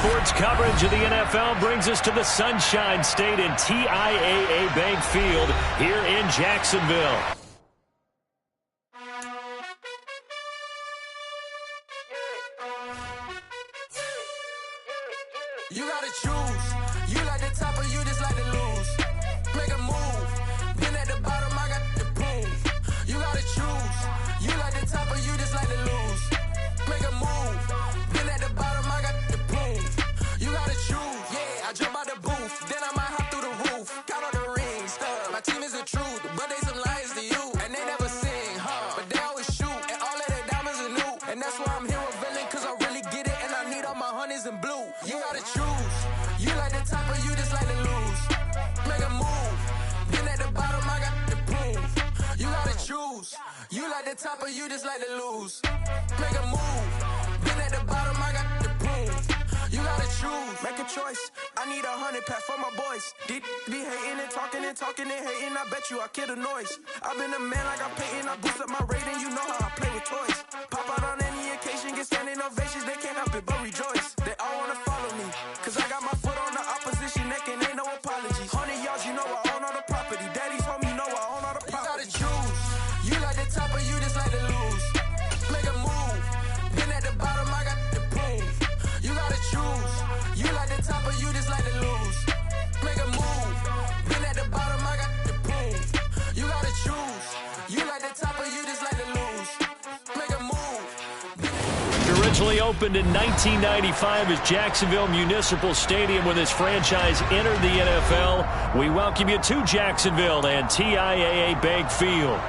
Sports coverage of the NFL brings us to the Sunshine State and TIAA Bank Field here in Jacksonville. You gotta choose. You like the top or you just like to lose. Make a move. Been at the bottom, I got the proof. You gotta choose. You like the top or you just like to lose. Make a move. Been at the bottom, I got the proof. You gotta choose. Yeah, I jump out the booth. Then I might hop through the roof. Count on the rings. My team is the truth, but they some liars to you. And they never sing, but they always shoot. And all of their diamonds are new. And that's why I'm here revealing, cause I really get it. And I need all my honeys in blue. You gotta choose. You like the top or you just like to lose. Make a move. Been at the bottom, I got the proof. You gotta choose. You like the top or you just like to lose. Make a move. Been at the bottom, I got the proof. You gotta choose. Make a choice. I need 100 pack for my boys. Be hating and talking and hating. I bet you I kill the noise. I've been a man like I'm Peyton. I boost up my rating. You know how I play with toys. Pop out on any occasion, get standing ovations. They can't help it but rejoice. They all wanna follow me, cause I got my foot on the opposition neck and ain't no apologies. 100 yards, you know I own all the property. Daddy's home, you know I own all the property. You gotta choose. You like the top or you just like to lose. Make a move. Been at the bottom, I got the proof. You gotta choose. You like the top or you just like to lose. Make a move. Been at the bottom, I got the proof. You gotta choose. You like the top or you just like to lose. Make a move. Originally opened in 1995 as Jacksonville Municipal Stadium when this franchise entered the NFL. We welcome you to Jacksonville and TIAA Bank Field.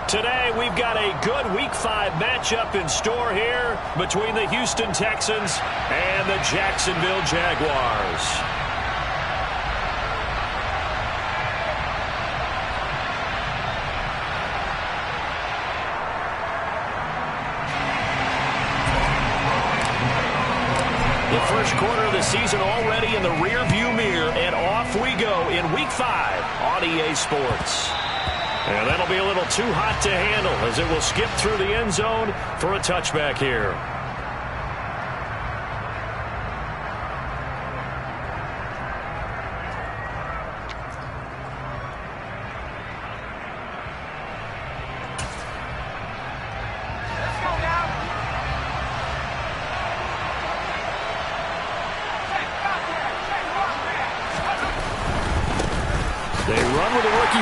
Today we've got a good Week 5 matchup in store here between the Houston Texans and the Jacksonville Jaguars. The first quarter of the season already in the rear-view mirror, and off we go in Week 5 on EA Sports. And that'll be a little too hot to handle as it will skip through the end zone for a touchback here.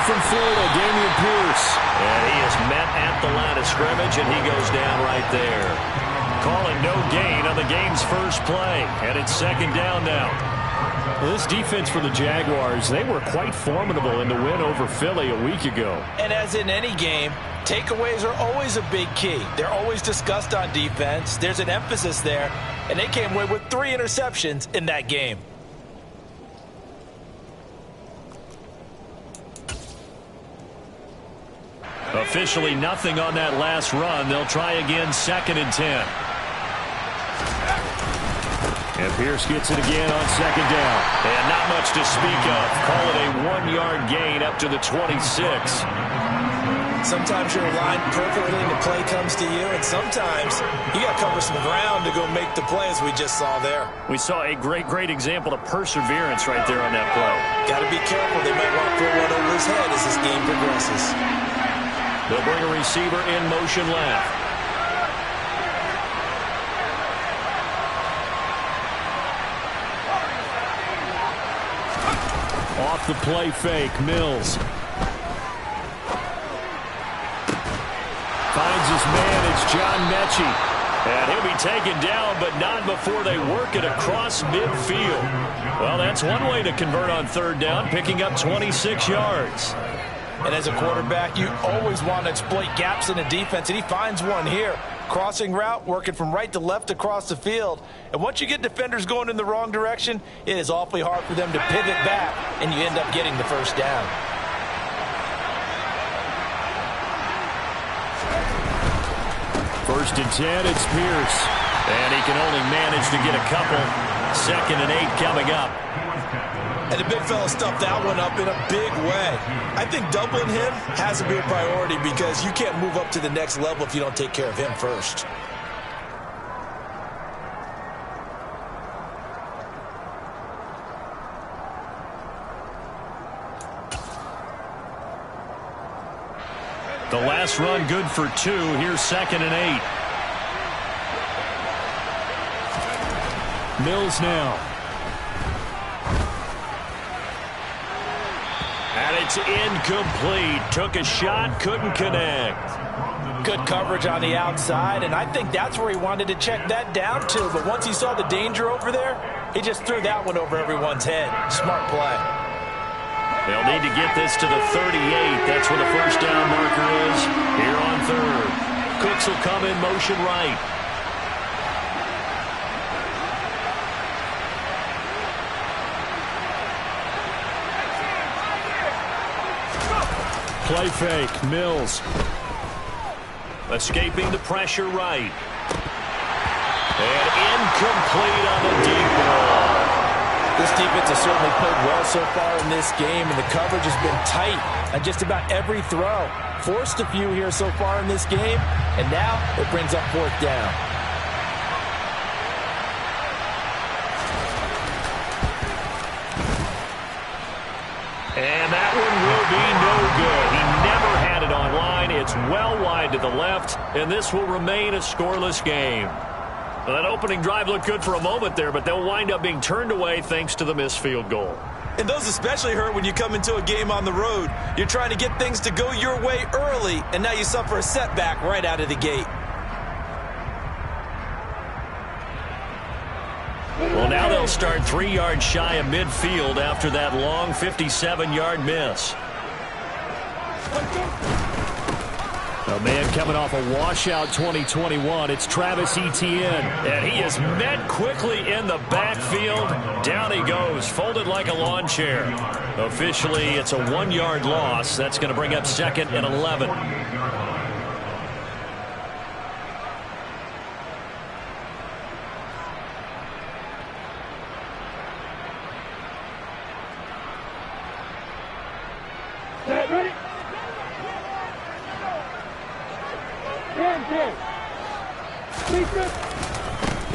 From Florida, Dameon Pierce. And he is met at the line of scrimmage, and he goes down right there. Calling no gain on the game's first play, and it's second down now. Well, this defense for the Jaguars, they were quite formidable in the win over Philly a week ago. And as in any game, takeaways are always a big key. They're always discussed on defense. There's an emphasis there, and they came away with 3 interceptions in that game. Officially nothing on that last run. They'll try again, 2nd and 10. And Pierce gets it again on 2nd down. And not much to speak of. Call it a 1-yard gain up to the 26. Sometimes you're aligned perfectly and the play comes to you, and sometimes you got to cover some ground to go make the play, as we just saw there. We saw a great example of perseverance right there on that play. Got to be careful. They might want to throw one over his head as this game progresses. They'll bring a receiver in motion left. Off the play fake, Mills. Finds his man, it's John Mechie. And he'll be taken down, but not before they work it across midfield. Well, that's one way to convert on 3rd down, picking up 26 yards. And as a quarterback, you always want to exploit gaps in the defense, and he finds one here. Crossing route, working from right to left across the field. And once you get defenders going in the wrong direction, it is awfully hard for them to pivot back, and you end up getting the 1st down. First and 10, it's Pierce. And he can only manage to get a couple. 2nd and 8 coming up. And the big fella stuffed that one up in a big way. I think doubling him has to be a priority because you can't move up to the next level if you don't take care of him first. The last run good for 2. Here's 2nd and 8. Mills now. And it's incomplete. Took a shot, couldn't connect. Good coverage on the outside, and I think that's where he wanted to check that down to. But once he saw the danger over there, he just threw that one over everyone's head. Smart play. They'll need to get this to the 38. That's where the first down marker is here on 3rd. Cooks will come in motion right. Play fake. Mills. Escaping the pressure right. And incomplete on the deep ball. This defense has certainly played well so far in this game, and the coverage has been tight on just about every throw. Forced a few here so far in this game, and now it brings up 4th down. And that one will be no good. He never had it on line. It's well wide to the left, and this will remain a scoreless game. Well, that opening drive looked good for a moment there, but they'll wind up being turned away thanks to the missed field goal. And those especially hurt when you come into a game on the road. You're trying to get things to go your way early, and now you suffer a setback right out of the gate. Well, now they'll start 3 yards shy of midfield after that long 57-yard miss. A man coming off a washout 2021. It's Travis Etienne. And he is met quickly in the backfield. Down he goes, folded like a lawn chair. Officially, it's a 1-yard loss. That's going to bring up 2nd and 11.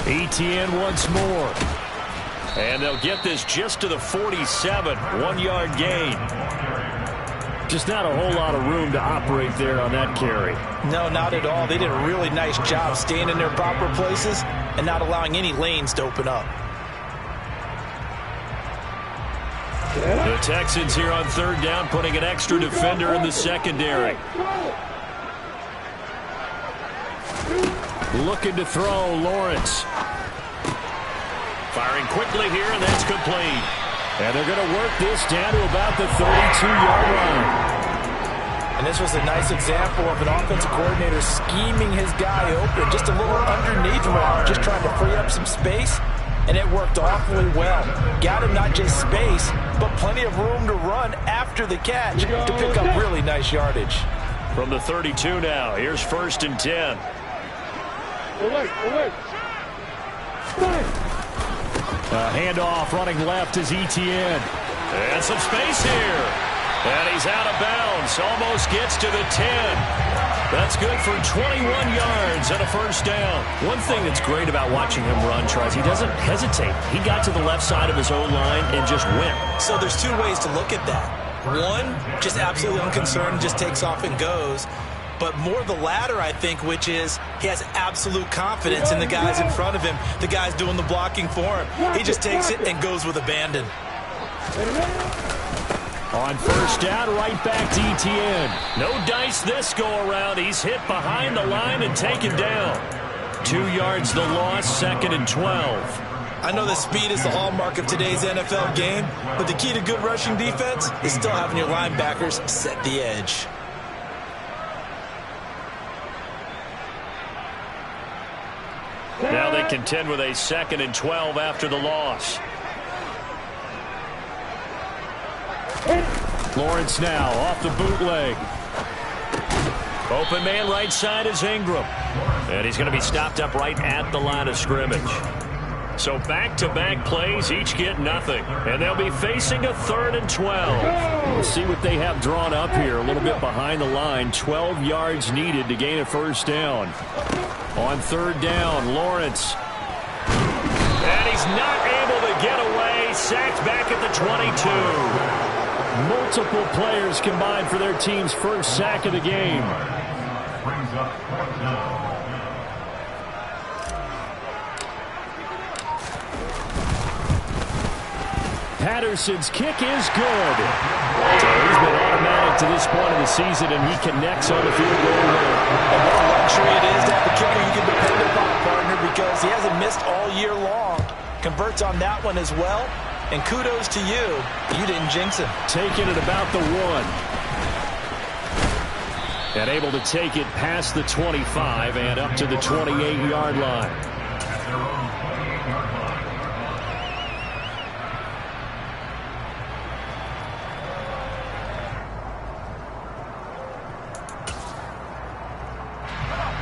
Etienne once more. And they'll get this just to the 47. 1-yard gain. Just not a whole lot of room to operate there on that carry. No, not at all. They did a really nice job staying in their proper places and not allowing any lanes to open up. The Texans here on 3rd down, putting an extra defender in the secondary. Looking to throw, Lawrence. Firing quickly here, and that's complete. And they're going to work this down to about the 32-yard line. And this was a nice example of an offensive coordinator scheming his guy open. Just a little underneath route, just trying to free up some space. And it worked awfully well. Got him not just space, but plenty of room to run after the catch to pick up really nice yardage. From the 32 now, here's 1st and 10. Handoff running left is Etienne. And some space here. And he's out of bounds. Almost gets to the 10. That's good for 21 yards and a first down. One thing that's great about watching him run, Trice, he doesn't hesitate. He got to the left side of his own line and just went. So there's 2 ways to look at that. One, just absolutely unconcerned, just takes off and goes. But more the latter, I think, which is he has absolute confidence in the guys in front of him, the guys doing the blocking for him. He just takes it and goes with abandon. On first down, right back to Etienne. No dice this go-around. He's hit behind the line and taken down. 2 yards the loss, 2nd and 12. I know that speed is the hallmark of today's NFL game, but the key to good rushing defense is still having your linebackers set the edge. Now they contend with a 2nd and 12 after the loss. Lawrence now off the bootleg. Open man right side is Ingram. And he's going to be stopped up right at the line of scrimmage. So back-to-back plays, each get nothing. And they'll be facing a 3rd and 12. We'll see what they have drawn up here. A little bit behind the line. 12 yards needed to gain a first down. On 3rd down, Lawrence. And he's not able to get away. Sacked back at the 22. Multiple players combined for their team's first sack of the game. Patterson's kick is good. So he's been automatic to this point of the season, and he connects on the field goal there. And what a luxury it is to have a kicker you can depend upon, partner, because he hasn't missed all year long. Converts on that one as well. And kudos to you. You didn't jinx him. Taking it about the 1. And able to take it past the 25 and up to the 28-yard line.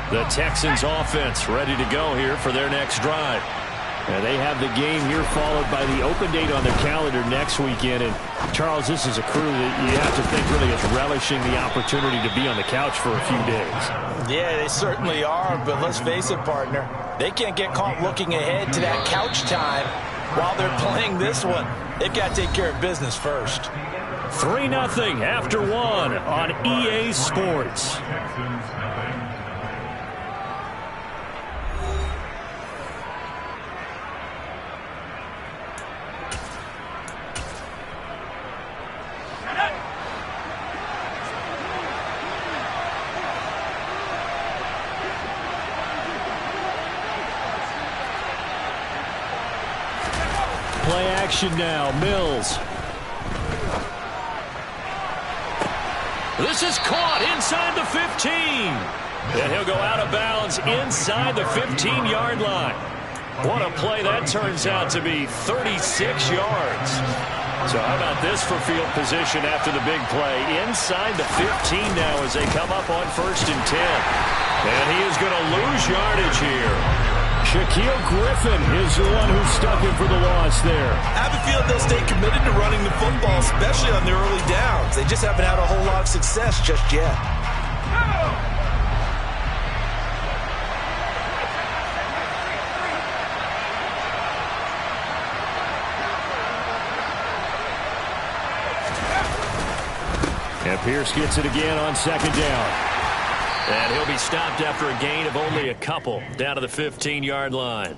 The Texans offense ready to go here for their next drive. And they have the game here followed by the open date on their calendar next weekend. And, Charles, this is a crew that you have to think really is relishing the opportunity to be on the couch for a few days. Yeah, they certainly are. But let's face it, partner, they can't get caught looking ahead to that couch time while they're playing this one. They've got to take care of business first. 3-0 after 1 on EA Sports. Play action now. Mills. This is caught inside the 15. And he'll go out of bounds inside the 15-yard line. What a play that turns out to be, 36 yards. So how about this for field position after the big play? Inside the 15 now as they come up on 1st and 10. And he is going to lose yardage here. Shaquille Griffin is the one who stuck him for the loss there. I have a feeling they'll stay committed to running the football, especially on their early downs. They just haven't had a whole lot of success just yet. And Pierce gets it again on 2nd down. And he'll be stopped after a gain of only a couple down to the 15-yard line.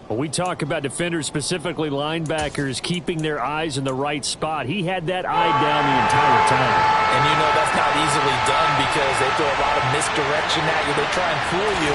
Well, we talk about defenders, specifically linebackers, keeping their eyes in the right spot. He had that eye down the entire time. And you know that's not easily done because they throw a lot of misdirection at you. They try and fool you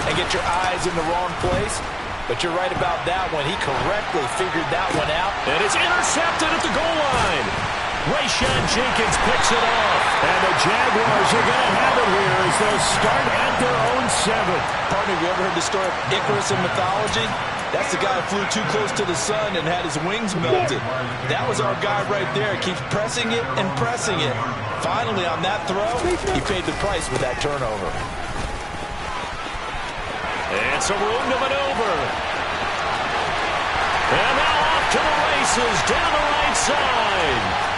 and get your eyes in the wrong place. But you're right about that one. He correctly figured that one out. And it's intercepted at the goal line. Rayshawn Jenkins picks it off. And the Jaguars are going to have it here as they'll start at their own 7. Partner, have you ever heard the story of Icarus in mythology? That's the guy who flew too close to the sun and had his wings melted. That was our guy right there. Keeps pressing it and pressing it. Finally, on that throw, he paid the price with that turnover. And some room to maneuver. And now off to the races down the right side.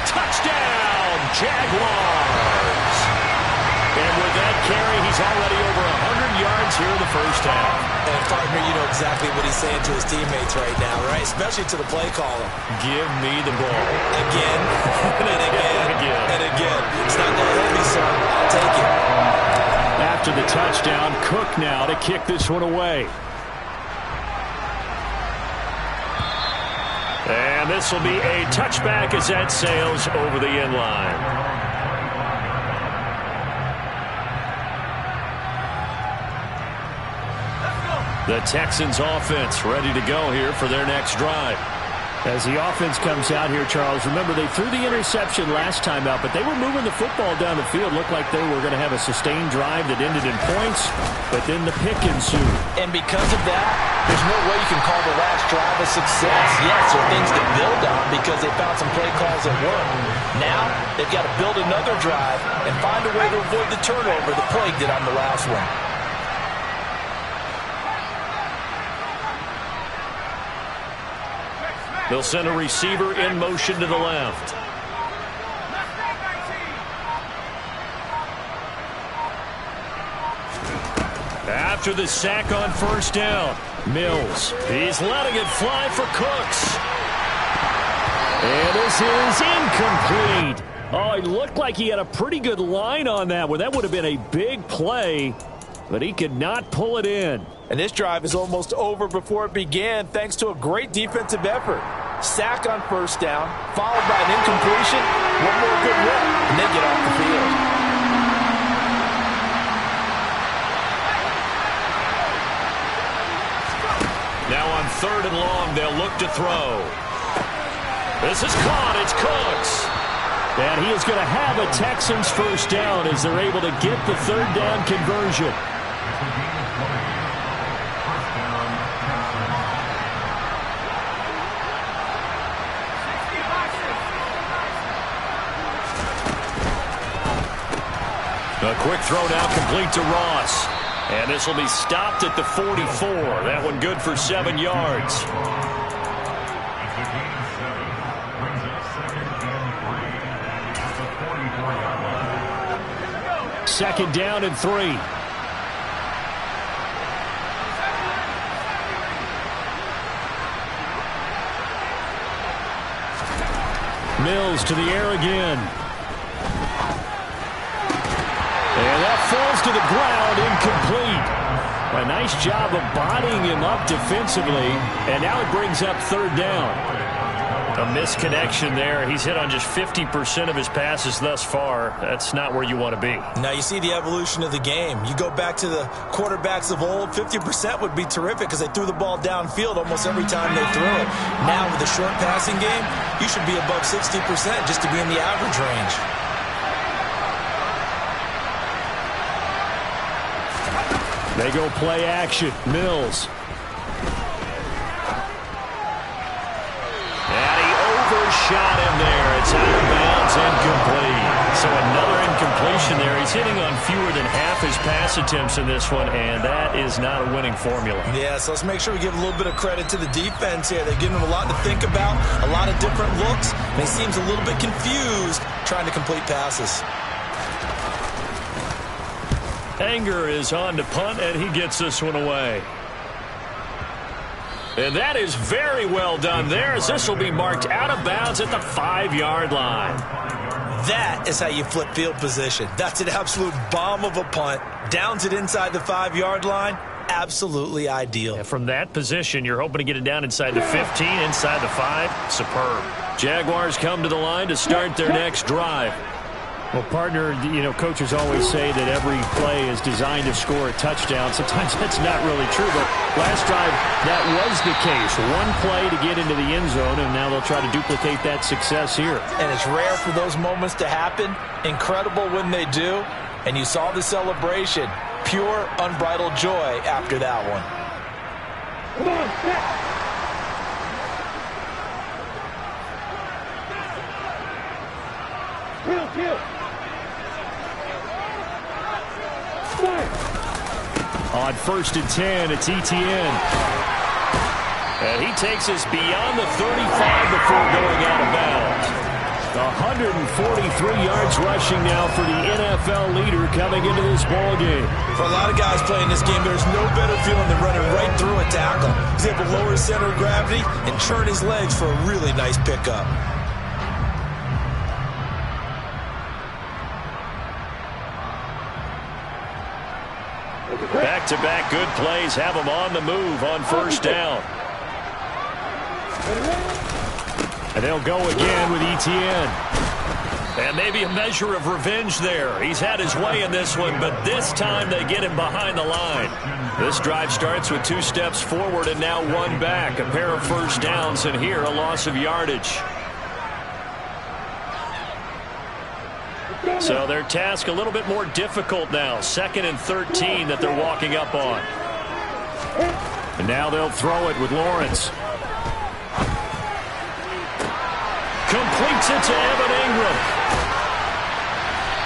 Touchdown, Jaguars. And with that carry, he's already over 100 yards here in the first half. And partner, you know exactly what he's saying to his teammates right now, right? Especially to the play caller. Give me the ball. Again, and again, and again. It's not that heavy, son. I'll take it. After the touchdown, Cook now to kick this one away. And this will be a touchback as that sails over the end line. The Texans offense ready to go here for their next drive. As the offense comes out here, Charles, remember they threw the interception last time out, but they were moving the football down the field. Looked like they were going to have a sustained drive that ended in points, but then the pick ensued. And because of that, there's no way you can call the last drive a success. Yes, there are things to build on because they found some play calls that work. Now, they've got to build another drive and find a way to avoid the turnover the plague did on the last one. They'll send a receiver in motion to the left. After the sack on 1st down, Mills. He's letting it fly for Cooks. And this is incomplete. Oh, it looked like he had a pretty good line on that one. That would have been a big play, but he could not pull it in. And this drive is almost over before it began thanks to a great defensive effort. Sack on first down, followed by an incompletion. One more good rip, and they get off the field. Now on 3rd and long, they'll look to throw. This is caught. It's Cooks. And he is going to have a Texans first down as they're able to get the 3rd down conversion. A quick throw now complete to Ross. And this will be stopped at the 44. That one good for 7 yards. Second down and 3. Mills to the air again. And that falls to the ground, incomplete. A nice job of bodying him up defensively, and now it brings up 3rd down. A misconnection there. He's hit on just 50% of his passes thus far. That's not where you want to be. Now you see the evolution of the game. You go back to the quarterbacks of old, 50% would be terrific because they threw the ball downfield almost every time they threw it. Now with the short passing game, you should be above 60% just to be in the average range. They go play action. Mills. And he overshot him there. It's out of bounds, incomplete. So another incompletion there. He's hitting on fewer than half his pass attempts in this one, and that is not a winning formula. Yeah, so let's make sure we give a little bit of credit to the defense here. They're giving him a lot to think about, a lot of different looks, and he seems a little bit confused trying to complete passes. Anger is on to punt, and he gets this one away. And that is very well done there, as this will be marked out of bounds at the 5-yard line. That is how you flip field position. That's an absolute bomb of a punt. Downs it inside the 5-yard line. Absolutely ideal. Yeah, from that position, you're hoping to get it down inside the 15, inside the 5. Superb. Jaguars come to the line to start their next drive. Well, partner, coaches always say that every play is designed to score a touchdown. Sometimes that's not really true, but last drive, that was the case. One play to get into the end zone, and now they'll try to duplicate that success here. And it's rare for those moments to happen. Incredible when they do. And you saw the celebration. Pure, unbridled joy after that one. Come on, Kill. On 1st and 10, it's Etienne. And he takes us beyond the 35 before going out of bounds. 143 yards rushing now for the NFL leader coming into this ball game. For a lot of guys playing this game, there's no better feeling than running right through a tackle. He's able to lower his center of gravity and churn his legs for a really nice pickup. Back-to-back good plays have them on the move on 1st down. And they'll go again with Etienne. And maybe a measure of revenge there. He's had his way in this one, but this time they get him behind the line. This drive starts with 2 steps forward and now 1 back. A pair of 1st downs, and here a loss of yardage. So their task a little bit more difficult now. 2nd and 13 that they're walking up on. And now they'll throw it with Lawrence. Completes it to Evan Ingram.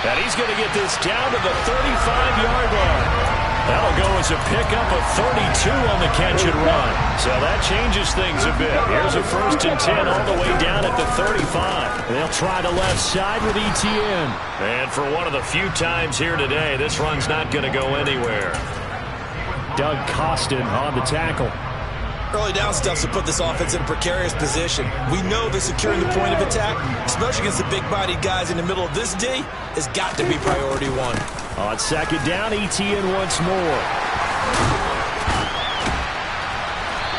And he's going to get this down to the 35-yard line. That'll go as a pickup of 32 on the catch and run. So that changes things a bit. Here's a 1st and 10 all the way down at the 35. They'll try the left side with Etienne. And for one of the few times here today, this run's not going to go anywhere. Doug Costin on the tackle. Early down stuffs will put this offense in a precarious position. We know that securing the point of attack, especially against the big-bodied guys in the middle of this D, has got to be priority one. On second down, ETN once more.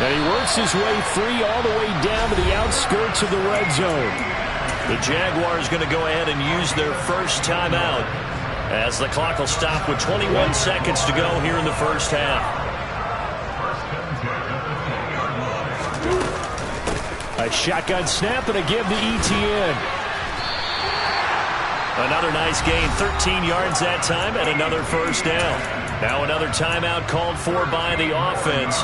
And he works his way free all the way down to the outskirts of the red zone. The Jaguars going to go ahead and use their first timeout as the clock will stop with 21 seconds to go here in the first half. A shotgun snap and a give to ETN. Another nice gain, 13 yards that time, and another first down. Now another timeout called for by the offense.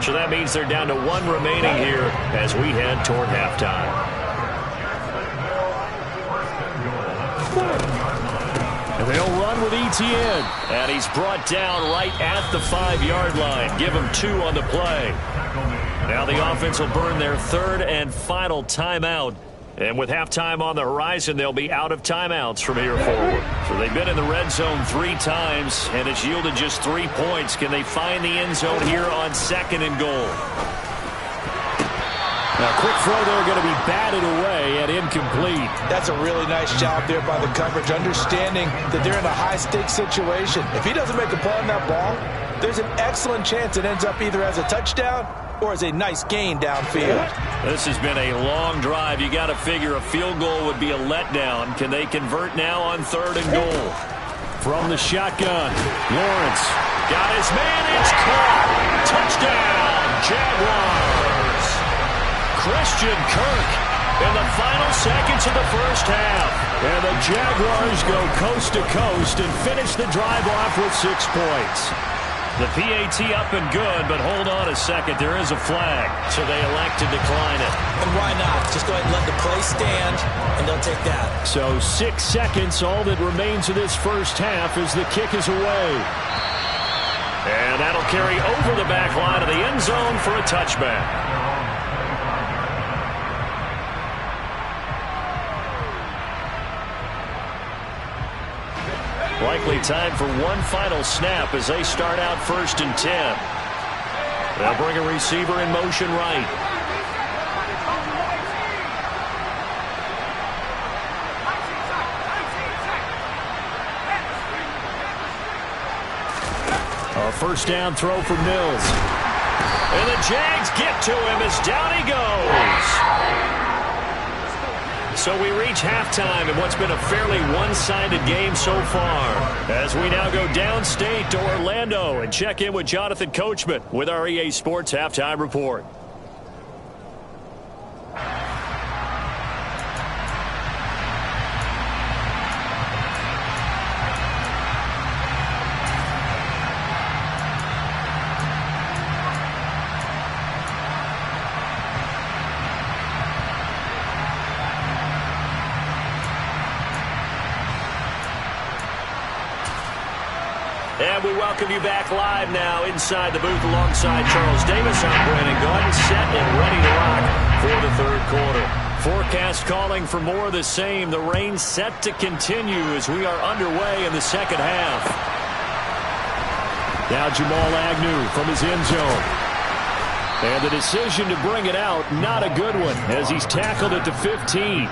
So that means they're down to one remaining here as we head toward halftime. And they'll run with ETN. And he's brought down right at the 5-yard line. Give him 2 on the play. Now the offense will burn their third and final timeout. And with halftime on the horizon, they'll be out of timeouts from here forward. So they've been in the red zone 3 times, and it's yielded just 3 points. Can they find the end zone here on second and goal? Now, quick throw there, going to be batted away and incomplete. That's a really nice job there by the coverage, understanding that they're in a high-stakes situation. If he doesn't make a play on that ball, there's an excellent chance it ends up either as a touchdown or as a nice gain downfield. This has been a long drive. You got to figure a field goal would be a letdown. Can they convert now on third and goal? From the shotgun, Lawrence got his man. It's caught. Touchdown, Jaguars. Christian Kirk in the final seconds of the first half. And the Jaguars go coast to coast and finish the drive off with 6 points. The PAT up and good, but hold on a second. There is a flag, so they elect to decline it. And why not? Just go ahead and let the play stand, and they'll take that. So 6 seconds, all that remains of this first half as the kick is away. And that'll carry over the back line of the end zone for a touchback. Likely time for one final snap as they start out 1st and 10. They'll bring a receiver in motion right. A first down throw for Mills. And the Jags get to him as down he goes. So we reach halftime in what's been a fairly one-sided game so far. As we now go downstate to Orlando and check in with Jonathan Coachman with our EA Sports Halftime Report. And we welcome you back live now inside the booth alongside Charles Davis. I'm Brandon Gaudin, set and ready to rock for the third quarter. Forecast calling for more of the same. The rain set to continue as we are underway in the second half. Now Jamal Agnew from his end zone. And the decision to bring it out, not a good one, as he's tackled at the 15.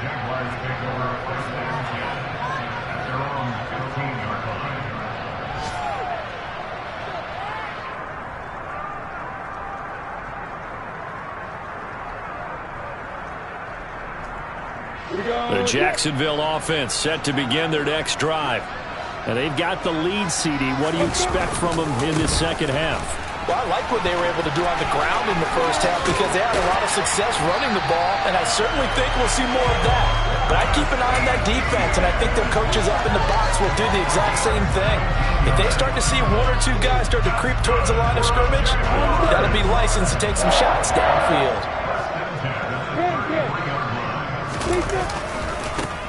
The Jacksonville offense set to begin their next drive. And they've got the lead, CD. What do you expect from them in this second half? Well, I like what they were able to do on the ground in the first half because they had a lot of success running the ball, and I certainly think we'll see more of that. But I keep an eye on that defense, and I think their coaches up in the box will do the exact same thing. If they start to see 1 or 2 guys start to creep towards the line of scrimmage, that'll be licensed to take some shots downfield.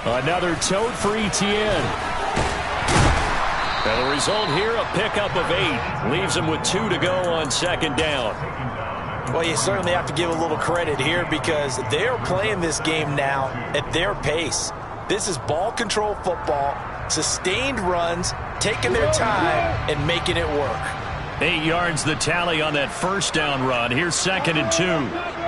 Another tote for ETN. And the result here, a pickup of 8. Leaves them with 2 to go on second down. Well, you certainly have to give a little credit here because they're playing this game now at their pace. This is ball control football, sustained runs, taking their time, and making it work. 8 yards the tally on that first down run. Here's 2nd and 2.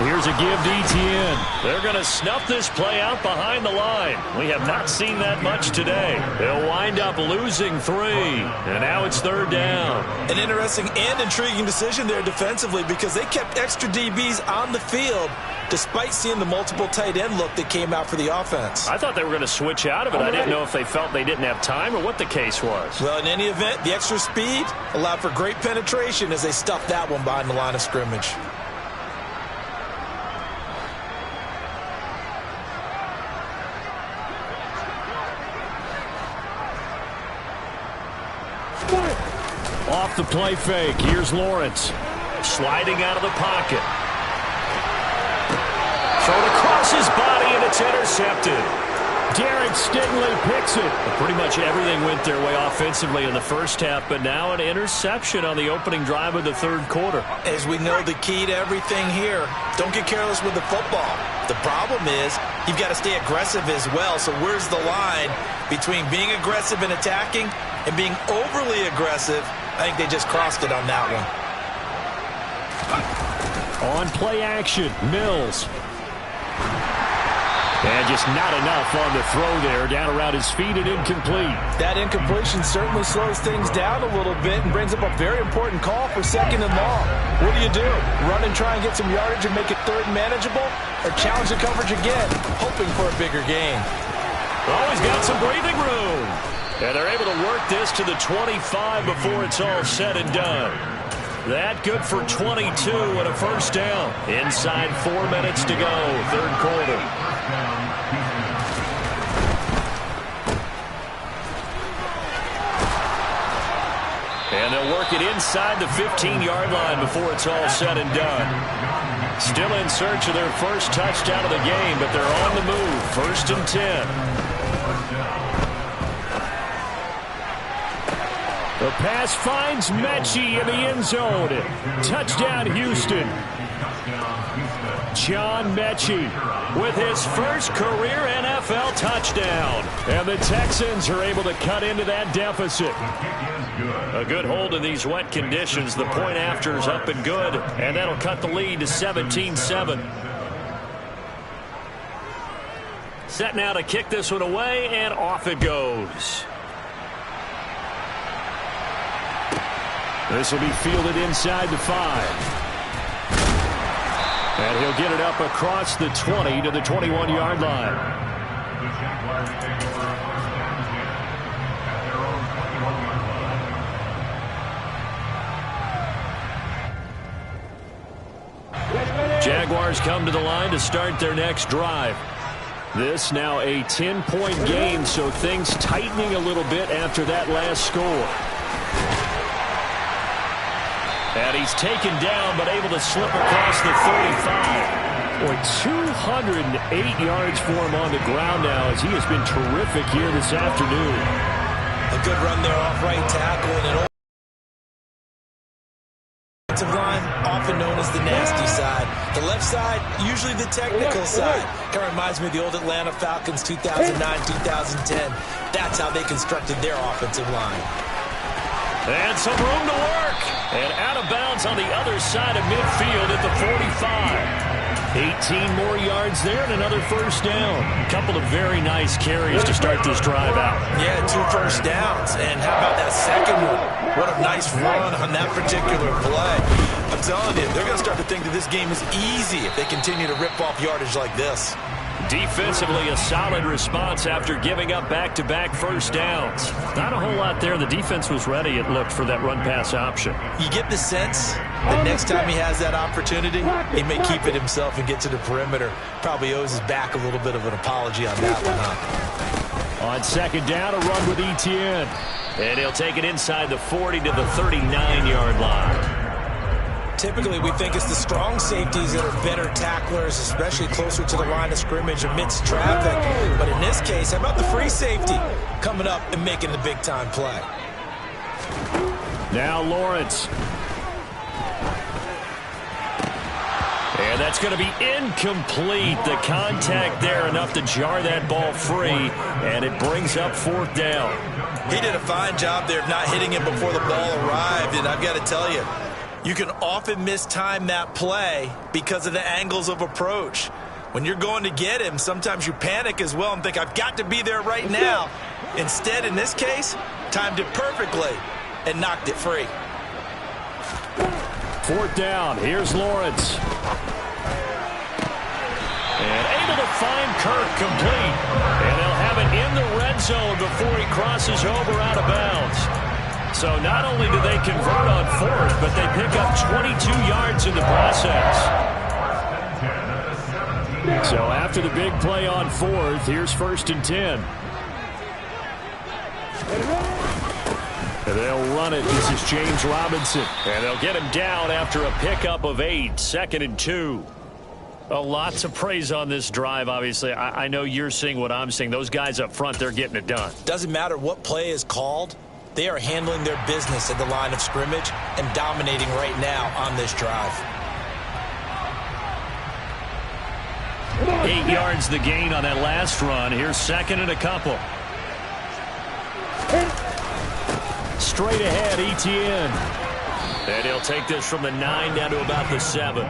Here's a give to Etienne. They're going to snuff this play out behind the line. We have not seen that much today. They'll wind up losing 3. And now it's 3rd down. An interesting and intriguing decision there defensively because they kept extra DBs on the field despite seeing the multiple tight end look that came out for the offense. I thought they were going to switch out of it. I didn't know if they felt they didn't have time or what the case was. Well, in any event, the extra speed allowed for great penetration as they stuffed that one behind the line of scrimmage. Off the play fake. Here's Lawrence. Sliding out of the pocket. Thrown across his body, and it's intercepted. Derek Stingley picks it. Pretty much everything went their way offensively in the first half, but now an interception on the opening drive of the 3rd quarter. As we know, the key to everything here, don't get careless with the football. The problem is you've got to stay aggressive as well. So where's the line between being aggressive and attacking and being overly aggressive? I think they just crossed it on that one. On play action, Mills. And just not enough on the throw there. Down around his feet and incomplete. That incompletion certainly slows things down a little bit and brings up a very important call for 2nd and long. What do? Run and try and get some yardage and make it 3rd and manageable? Or challenge the coverage again, hoping for a bigger gain? Always got some breathing room. And they're able to work this to the 25 before it's all said and done. That good for 22 and a first down. Inside 4 minutes to go, 3rd quarter. And they'll work it inside the 15-yard line before it's all said and done. Still in search of their first touchdown of the game, but they're on the move. 1st and 10. The pass finds Mechie in the end zone. Touchdown, Houston. John Mechie with his first career NFL touchdown. And the Texans are able to cut into that deficit. A good hold in these wet conditions. The point after is up and good. And that'll cut the lead to 17-7. Set now to kick this one away, and off it goes. This will be fielded inside the 5. And he'll get it up across the 20 to the 21-yard line. Jaguars come to the line to start their next drive. This now a 10-point game, so things tightening a little bit after that last score. And he's taken down, but able to slip across the 35. Boy, 208 yards for him on the ground now, as he has been terrific here this afternoon. A good run there off right tackle, and an offensive line, often known as the nasty side. The left side, usually the technical side. Kind of reminds me of the old Atlanta Falcons 2009-2010. That's how they constructed their offensive line. And some room to work. And out of bounds on the other side of midfield at the 45. 18 more yards there and another first down. A couple of very nice carries to start this drive out. Yeah, 2 first downs. And how about that second one? What a nice run on that particular play. I'm telling you, they're going to start to think that this game is easy if they continue to rip off yardage like this. Defensively, a solid response after giving up back-to-back first downs. Not a whole lot there. The defense was ready, it looked, for that run-pass option. You get the sense that next time he has that opportunity, he may keep it himself and get to the perimeter. Probably owes his back a little bit of an apology on that one, huh? On second down, a run with Etienne. And he'll take it inside the 40 to the 39-yard line. Typically, we think it's the strong safeties that are better tacklers, especially closer to the line of scrimmage amidst traffic. But in this case, how about the free safety coming up and making the big-time play? Now Lawrence. And that's going to be incomplete. The contact there enough to jar that ball free, and it brings up 4th down. He did a fine job there of not hitting it before the ball arrived, and I've got to tell you, you can often mistime that play because of the angles of approach. When you're going to get him, sometimes you panic as well and think, I've got to be there right now. Instead, in this case, timed it perfectly and knocked it free. 4th down. Here's Lawrence. And able to find Kirk complete. And they'll have it in the red zone before he crosses over out of bounds. So not only do they convert on 4th, but they pick up 22 yards in the process. So after the big play on 4th, here's 1st and 10. And they'll run it. This is James Robinson. And they'll get him down after a pickup of 8. 2nd and 2. Lots of praise on this drive, obviously. I know you're seeing what I'm seeing. Those guys up front, they're getting it done. Doesn't matter what play is called. They are handling their business at the line of scrimmage and dominating right now on this drive. 8 yards the gain on that last run. Here's 2nd and a couple. Straight ahead, Etienne. And he'll take this from the 9 down to about the 7.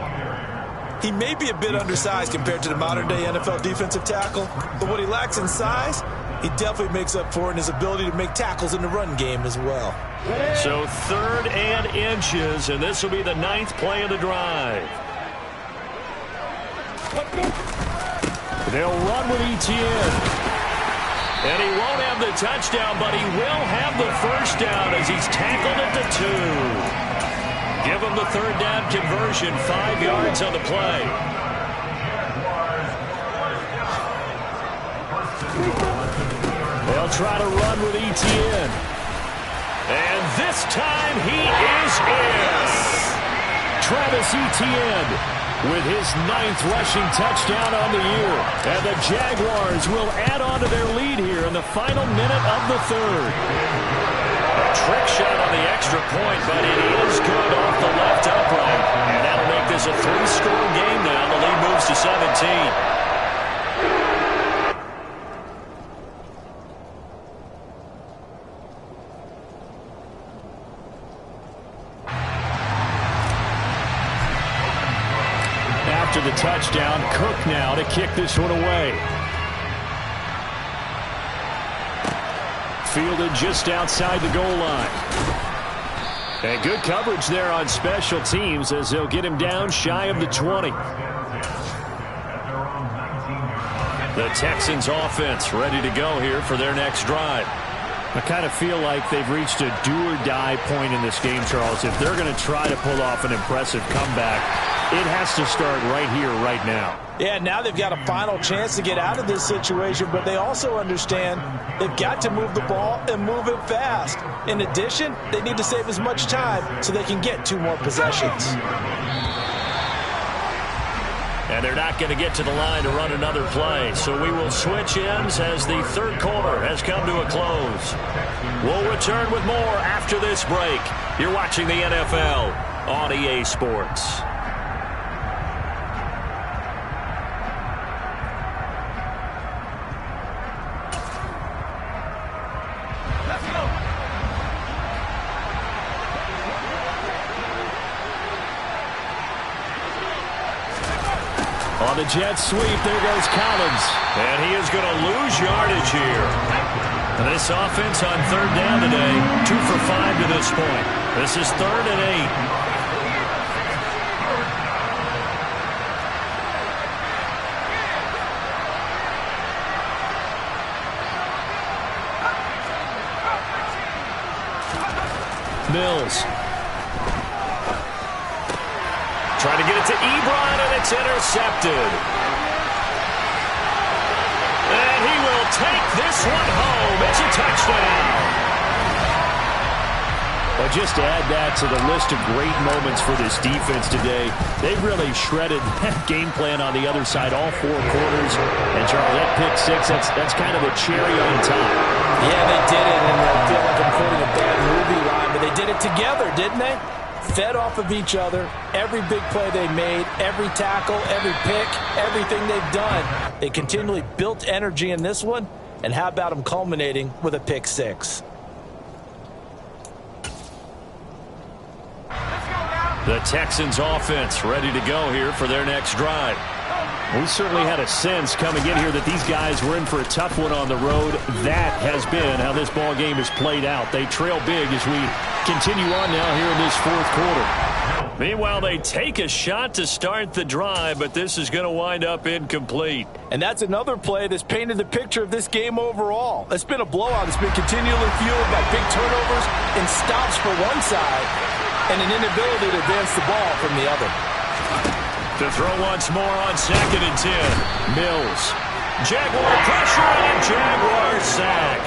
He may be a bit undersized compared to the modern-day NFL defensive tackle, but what he lacks in size, he definitely makes up for in his ability to make tackles in the run game as well. So 3rd and inches, and this will be the 9th play of the drive. They'll run with Etienne. And he won't have the touchdown, but he will have the 1st down as he's tackled at the 2. Give him the 3rd down conversion, 5 yards on the play. They'll try to run with Etienne. And this time he is in. Travis Etienne with his 9th rushing touchdown on the year. And the Jaguars will add on to their lead here in the final minute of the 3rd. A trick shot on the extra point, but it is good off the left upright. And that'll make this a 3-score game now. The lead moves to 17. After the touchdown, Cook now to kick this one away. Fielded just outside the goal line. And good coverage there on special teams as they'll get him down shy of the 20. The Texans offense ready to go here for their next drive. I kind of feel like they've reached a do-or-die point in this game, Charles. If they're going to try to pull off an impressive comeback, it has to start right here, right now. Yeah, now they've got a final chance to get out of this situation, but they also understand they've got to move the ball and move it fast. In addition, they need to save as much time so they can get 2 more possessions. And they're not going to get to the line to run another play. So we will switch ends as the 3rd quarter has come to a close. We'll return with more after this break. You're watching the NFL on EA Sports. On the jet sweep, there goes Collins. And he is going to lose yardage here. And this offense on 3rd down today, 2 for 5 to this point. This is 3rd and 8. Mills. Trying to get it to Ebron, and it's intercepted. And he will take this one home. It's a touchdown. Well, just to add that to the list of great moments for this defense today, they've really shredded that game plan on the other side all 4 quarters. And, Charles, that pick 6, that's kind of a cherry on top. Yeah, they did it, and I feel like I'm quoting a bad movie line, but they did it together, didn't they? fed off of each other. Every big play they made, every tackle, every pick, everything they've done. They continually built energy in this one, and how about them culminating with a pick six? The Texans offense ready to go here for their next drive. We certainly had a sense coming in here that these guys were in for a tough one on the road. That has been how this ball game has played out. They trail big as we continue on now here in this fourth quarter. Meanwhile, they take a shot to start the drive, but this is going to wind up incomplete. And that's another play that's painted the picture of this game overall. It's been a blowout. It's been continually fueled by big turnovers and stops for one side and an inability to advance the ball from the other. To throw once more on 2nd and 10. Mills. Jaguar pressure and Jaguar sack.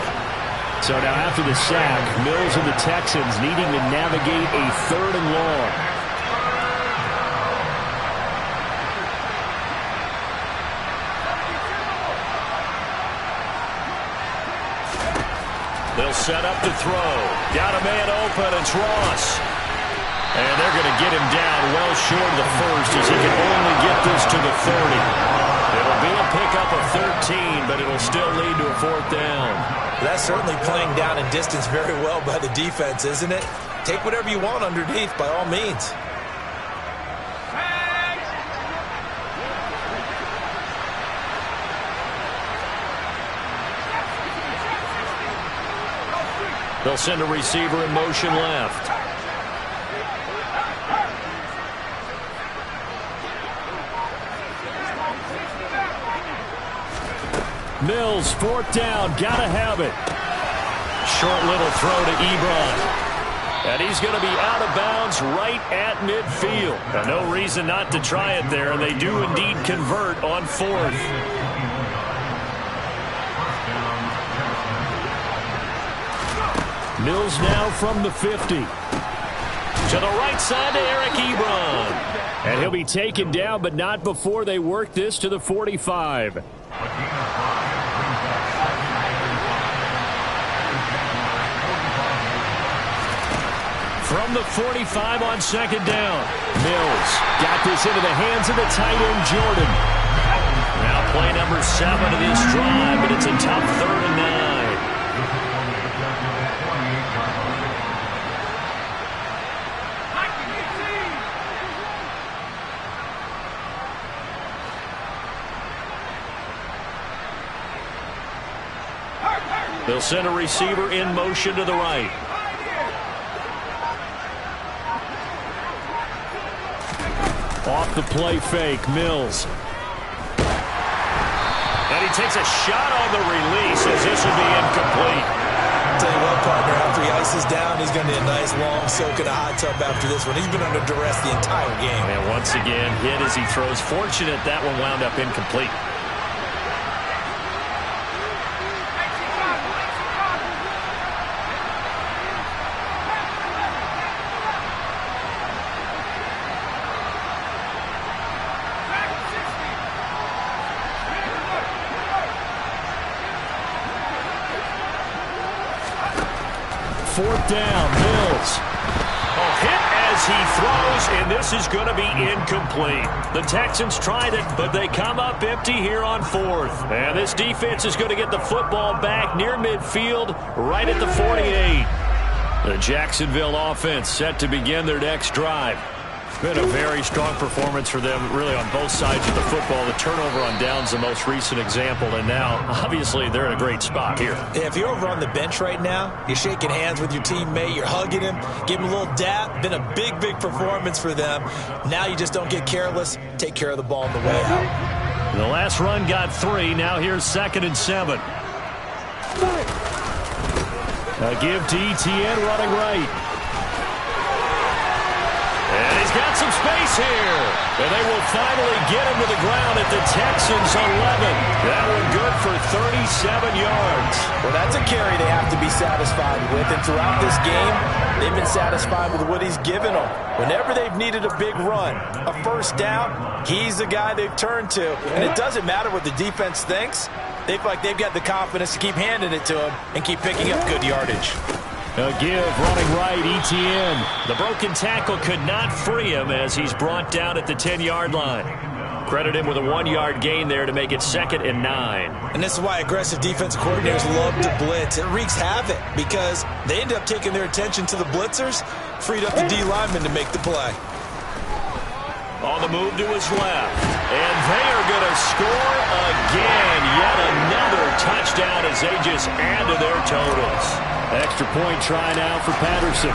So now after the sack, Mills and the Texans needing to navigate a 3rd and long. They'll set up to throw. Got a man open. It's Ross. And they're going to get him down well short of the first as he can only get this to the 30. It'll be a pickup of 13, but it'll still lead to a 4th down. That's certainly playing down and distance very well by the defense, isn't it? Take whatever you want underneath by all means. They'll send a receiver in motion left. Mills, 4th down, gotta have it. Short little throw to Ebron. And he's going to be out of bounds right at midfield. No reason not to try it there, and they do indeed convert on 4th. Mills now from the 50. To the right side to Eric Ebron. And he'll be taken down, but not before they work this to the 45. From the 45 on 2nd down. Mills got this into the hands of the tight end, Jordan. Now play number 7 of this drive, but it's a tough 3rd and 9. They'll send a receiver in motion to the right. Off the play fake, Mills. And he takes a shot on the release as this will be incomplete. Tell you what, partner, after he ices down, he's going to need a nice long soak in a hot tub after this one. He's been under duress the entire game. And once again, hit as he throws. Fortunate that one wound up incomplete. Fourth down, Mills. Hit as he throws, and this is going to be incomplete. The Texans tried it, but they come up empty here on 4th. And this defense is going to get the football back near midfield, right at the 48. The Jacksonville offense set to begin their next drive. Been a very strong performance for them, really, on both sides of the football. The turnover on downs, the most recent example, and now, obviously, they're in a great spot here. Yeah, if you're over on the bench right now, you're shaking hands with your teammate, you're hugging him, give him a little dap. Been a big, big performance for them. Now you just don't get careless. Take care of the ball on the way out. The last run got 3. Now here's 2nd and 7. A give to Etienne running right. And he's got some space here. And they will finally get him to the ground at the Texans' 11. That one good for 37 yards. Well, that's a carry they have to be satisfied with. And throughout this game, they've been satisfied with what he's given them. Whenever they've needed a big run, a first down, he's the guy they've turned to. And it doesn't matter what the defense thinks. They feel like they've got the confidence to keep handing it to him and keep picking up good yardage. A give running right, Etienne. The broken tackle could not free him as he's brought down at the 10-yard line. Credit him with a 1-yard gain there to make it 2nd and 9. And this is why aggressive defensive coordinators love to blitz. It wreaks havoc because they end up taking their attention to the blitzers, freed up the D lineman to make the play. On the move to his left. And they are going to score again. Yet another touchdown as they just add to their totals. Extra point try now for Patterson.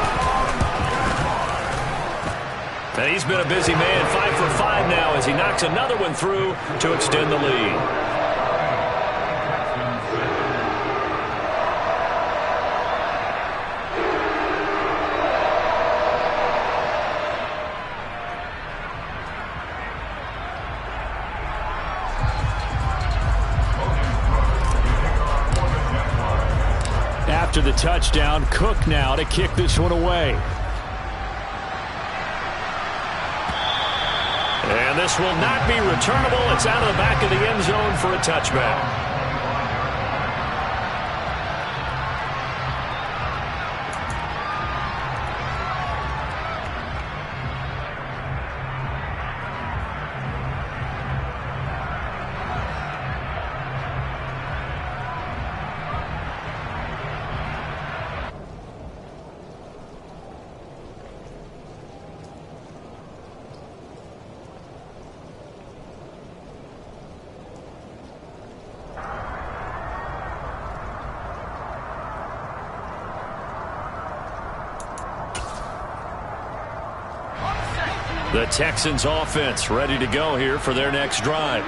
And he's been a busy man, 5 for 5 now as he knocks another one through to extend the lead. After the touchdown, Cook now to kick this one away. And this will not be returnable. It's out of the back of the end zone for a touchback. The Texans offense ready to go here for their next drive.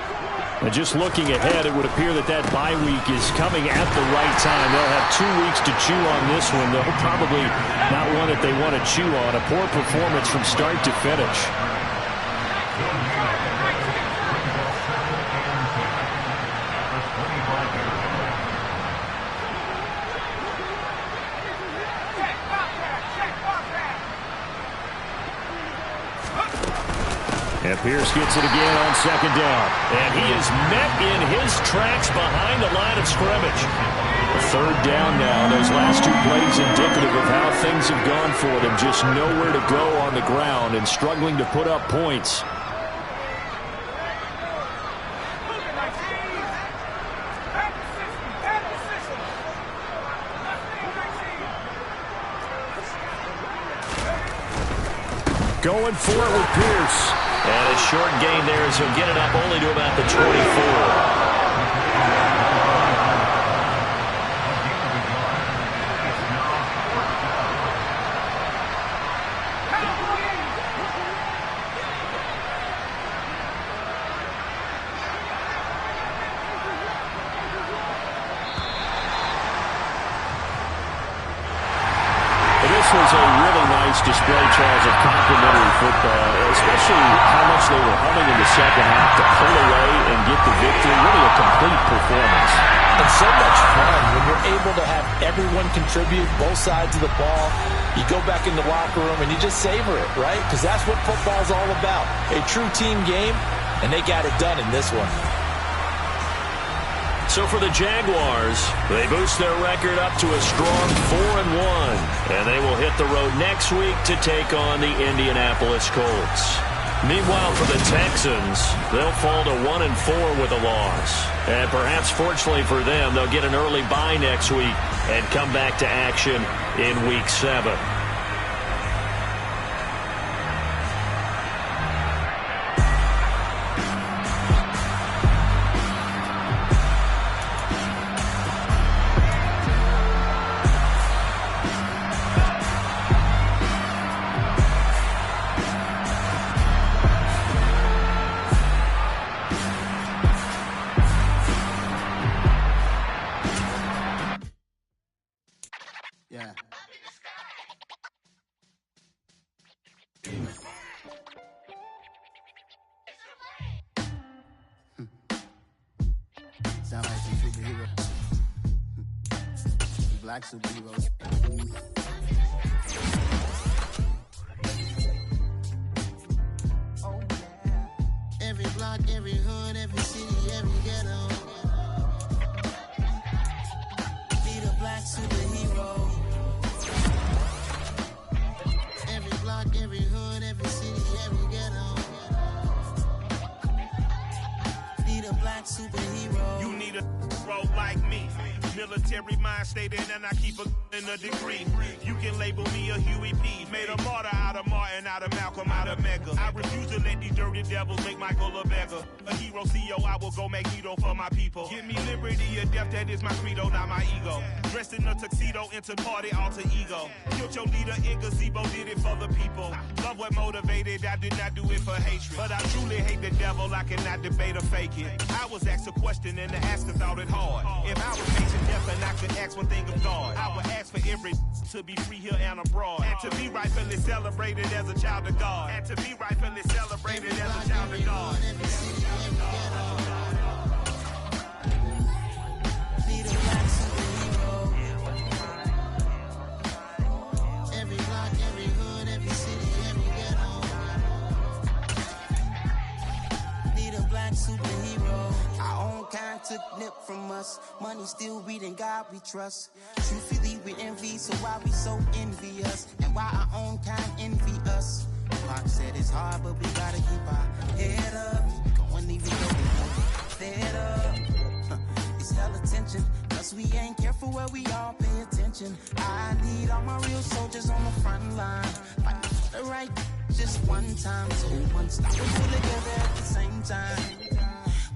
And just looking ahead, it would appear that bye week is coming at the right time. They'll have 2 weeks to chew on this one, though probably not one that they want to chew on. A poor performance from start to finish. And Pierce gets it again on 2nd down. And he is met in his tracks behind the line of scrimmage. 3rd down now. Those last 2 plays indicative of how things have gone for them. Just nowhere to go on the ground and struggling to put up points. Going for it with Pierce. And a short gain there as he'll get it up only to about the 24. This was a really nice display, Charles, of complimentary football, especially how much they were humming in the second half to pull away and get the victory. Really a complete performance. And so much fun when you're able to have everyone contribute, both sides of the ball. You go back in the locker room and you just savor it, right? Because that's what football's all about. A true team game, and they got it done in this one. So for the Jaguars, they boost their record up to a strong 4-1. And they will hit the road next week to take on the Indianapolis Colts. Meanwhile, for the Texans, they'll fall to 1-4 with a loss. And perhaps fortunately for them, they'll get an early bye next week and come back to action in Week 7. Yeah. Sound like some superheroes. Black superheroes. Oh, yeah. Every block, every hood, every city, every ghetto. Be the black superhero. military mind stated, and I keep a in a degree. You can label me a Huey P. Made a martyr out of Martin, out of Malcolm, out of Mega. I refuse to let these dirty devils make Michael a beggar. A hero CEO, I will go Magneto for my people. Give me liberty or death, that is my credo, not my ego. Dressed in a tuxedo, into party alter ego. Killed your leader in gazebo, did it for the people. Love what motivated, I did not do it for hatred. But I truly hate the devil, I cannot debate or fake it. I was asked a question and the asker thought it hard. If I was facing death and I could ask one thing of God, I would ask for every to be free here and abroad. And to be rightfully celebrated as a child of God. And to be rightfully celebrated as a child of God. Need a black superhero. Every block, every hood, every city, every ghetto. Need a black superhero. Our own kind took nip from us. Money still reading God we trust. Truthfully we envy, so why we so envious? And why our own kind envy us? Pac said it's hard, but we gotta keep our head up. Going even though we know fed up. It's hella tension, cause we ain't careful where we all pay attention. I need all my real soldiers on the front line. Fighting for the right just one time. So one stop and pull together at the same time.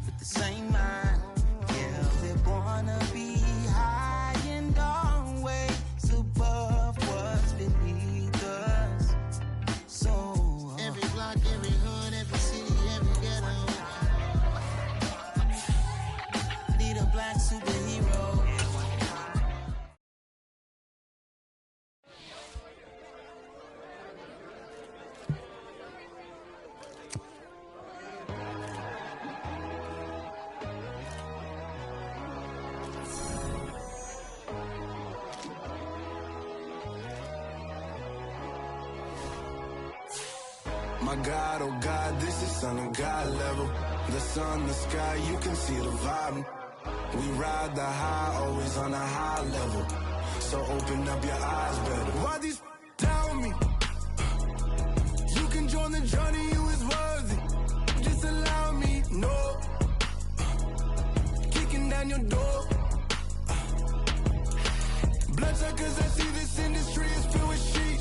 With the same mind. Yeah, we're born to be high and always above what's beneath us. So every block, every hood, every city, every ghetto. Need a black superhero. My God, oh God, this is Son of God level. The sun, the sky, you can see the vibe. We ride the high, always on a high level. So open up your eyes better. Why these down me? You can join the journey, you is worthy. Just allow me, no. Kicking down your door. Bloodsuckers, I see this industry is filled with sheep.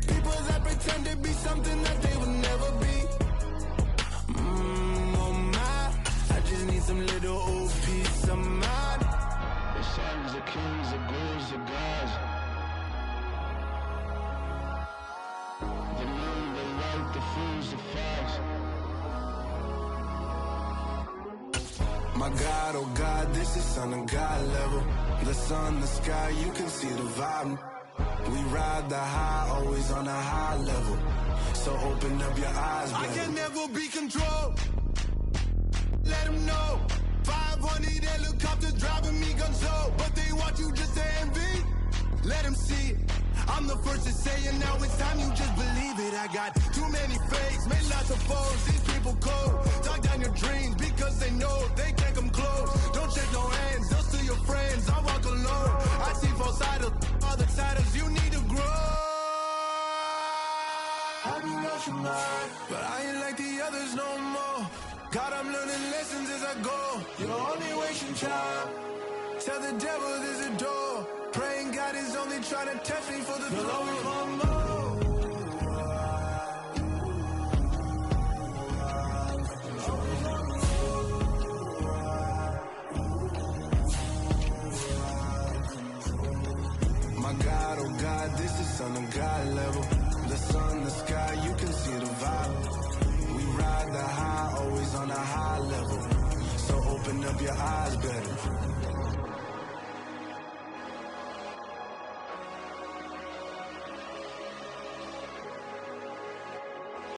People that pretend to be something that they will never be. Oh my, I just need some little old peace of mind. The sons, the kings, the ghouls, the gods. The moon, the light, the fools, the facts. My God, oh God, this is Son of God level. The sun, the sky, you can see the vibe. We ride the high, always on a high level. So open up your eyes, baby. I can never be controlled. Let them know. 500 helicopters driving me gunso. But they want you just to envy. Let them see it. I'm the first to say it, now it's time you just believe it. I got too many fakes, made lots of foes. These people cold. Talk down your dreams because they know they can't come close. Don't shake no hands, they'll steal your friends. I walk alone. I see false idols, other titles, you need to grow. I be lost your mind, but I ain't like the others no more. God, I'm learning lessons as I go. You're only wasting time. Tell the devil there's a door. Praying God is only trying to test me for the glory. You'll always want more. My God, oh God, this is Son of God level. The sun, the sky, you can see the vibe. We ride the high, always on a high level. So open up your eyes better.